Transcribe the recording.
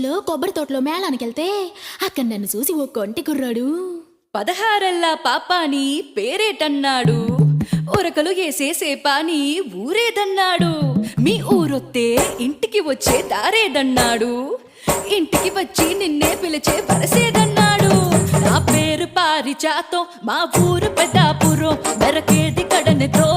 కాలేజీలో కొబ్బరి తోటలో మేళానికి వెళ్తే అక్కడ నన్ను చూసి ఓ కొంటి కుర్రాడు 16 పాపాని పేరేటన్నాడు, ఉరకలు వేసేసే పాని ఊరేదన్నాడు, మీ ఊరొత్తే ఇంటికి వచ్చే దారేదన్నాడు, ఇంటికి వచ్చి నిన్నే పిలిచే వరసేదన్నాడు. నా పేరు పారిజాతం, మా ఊరు పెద్దాపురం, మెరకేది కడని తో